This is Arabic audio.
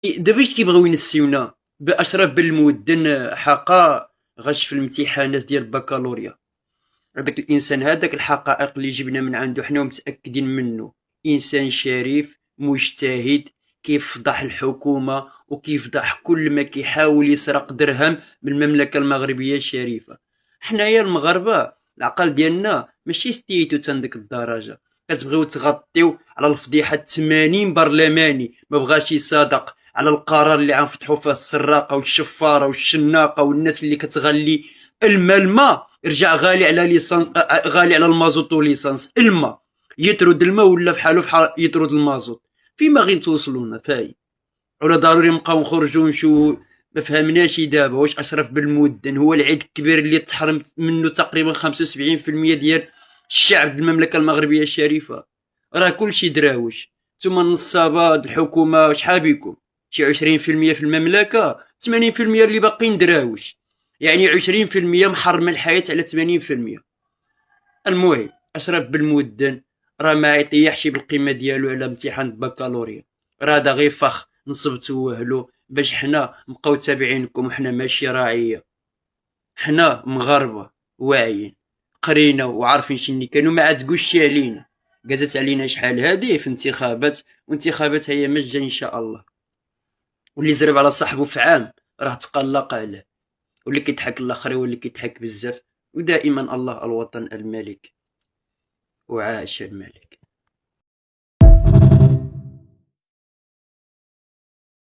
دابا اش كيبغيو ينسيونا باشرف بن المودن حقا غش في الامتحانات ديال البكالوريا. هذاك الانسان هذاك الحقائق اللي جبنا من عنده حنا متاكدين منه انسان شريف مجتهد، كيفضح الحكومه وكيفضح كل ما كيحاول يسرق درهم من المملكه المغربيه الشريفه. حنايا المغاربه العقل ديالنا ماشي ستيتو تنديك الدرجه. كتبغيو تغطيو على الفضيحه 80 برلماني ما بغاش يصادق على القرار اللي غنفتحوا فيه السراقه والشفاره والشناقه والناس اللي كتغلي الماء رجع غالي على ليسانس، غالي على المازوت وليسانس. الماء يطرد الماء ولا فحالو فحال يطرد المازوت. فيما غي توصلونا فاي؟ ولا ضروري نبقاو نخرجوا ونشوفوا؟ ما فهمناش دابا واش اشرف بن المودن هو العيب الكبير اللي تحرم منه تقريبا 75% ديال الشعب المملكه المغربيه الشريفه؟ راه كلشي دراوش. ثم النصابات الحكومه شحال بكم؟ شي 20% في المملكه، 80% اللي باقيين دراوش. يعني 20% محرمه الحياه على 80%. المهم اشرف بن المودن راه ما يطيحش بالقيمه ديالو على امتحان البكالوريا. راه هذا غير فخ نصبتو وهلو باش حنا نبقاو تابعينكم. وحنا ماشي راعيه، حنا مغاربه واعيين قرينا وعارفين شني كانوا. ما عاد تقولش علينا قازت علينا شحال هذه في انتخابات، وانتخابات هي مجة ان شاء الله. واللي زرب على صاحبه في عام راه تقلق عليه، واللي كيضحك الاخر هو اللي كيضحك بزاف. ودائما الله الوطن الملك وعاش الملك.